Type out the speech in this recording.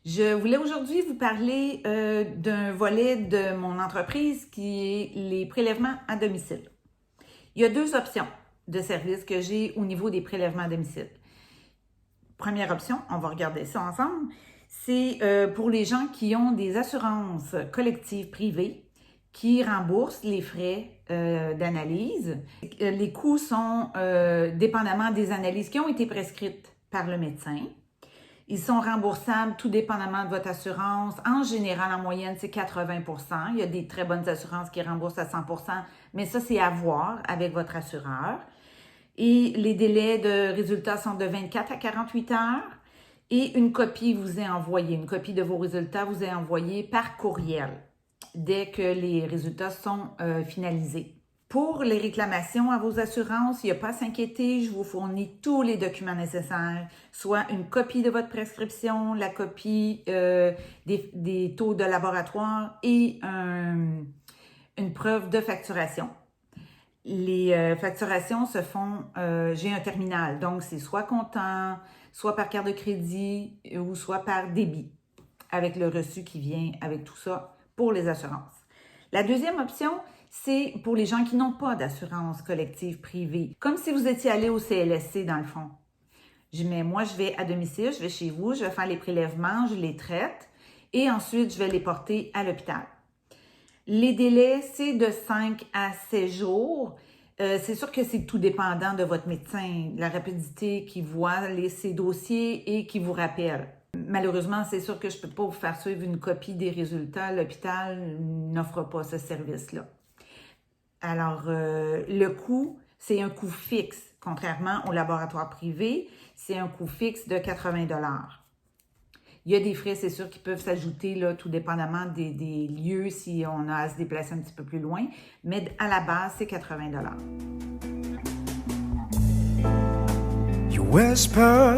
Je voulais aujourd'hui vous parler d'un volet de mon entreprise qui est les prélèvements à domicile. Il y a deux options de services que j'ai au niveau des prélèvements à domicile. Première option, on va regarder ça ensemble, c'est pour les gens qui ont des assurances collectives privées qui remboursent les frais d'analyse. Les coûts sont dépendamment des analyses qui ont été prescrites par le médecin. Ils sont remboursables tout dépendamment de votre assurance. En général, en moyenne, c'est 80%. Il y a des très bonnes assurances qui remboursent à 100%, mais ça, c'est à voir avec votre assureur. Et les délais de résultats sont de 24 à 48 heures. Et une copie vous est envoyée, une copie de vos résultats vous est envoyée par courriel dès que les résultats sont finalisés. Pour les réclamations à vos assurances, il n'y a pas à s'inquiéter, je vous fournis tous les documents nécessaires, soit une copie de votre prescription, la copie des taux de laboratoire et une preuve de facturation. Les facturations se font, j'ai un terminal, donc c'est soit comptant, soit par carte de crédit ou soit par débit, avec le reçu qui vient avec tout ça pour les assurances. La deuxième option, c'est pour les gens qui n'ont pas d'assurance collective privée, comme si vous étiez allé au CLSC dans le fond. Moi, je vais à domicile, je vais chez vous, je vais faire les prélèvements, je les traite et ensuite, je vais les porter à l'hôpital. Les délais, c'est de 5 à 7 jours. C'est sûr que c'est tout dépendant de votre médecin, la rapidité qu'il voit ces dossiers et qu'il vous rappelle. Malheureusement, c'est sûr que je ne peux pas vous faire suivre une copie des résultats. L'hôpital n'offre pas ce service-là. Alors, le coût, c'est un coût fixe. Contrairement au laboratoire privé, c'est un coût fixe de 80 $. Il y a des frais, c'est sûr, qui peuvent s'ajouter, là, tout dépendamment des lieux, si on a à se déplacer un petit peu plus loin. Mais à la base, c'est 80 $. You whisper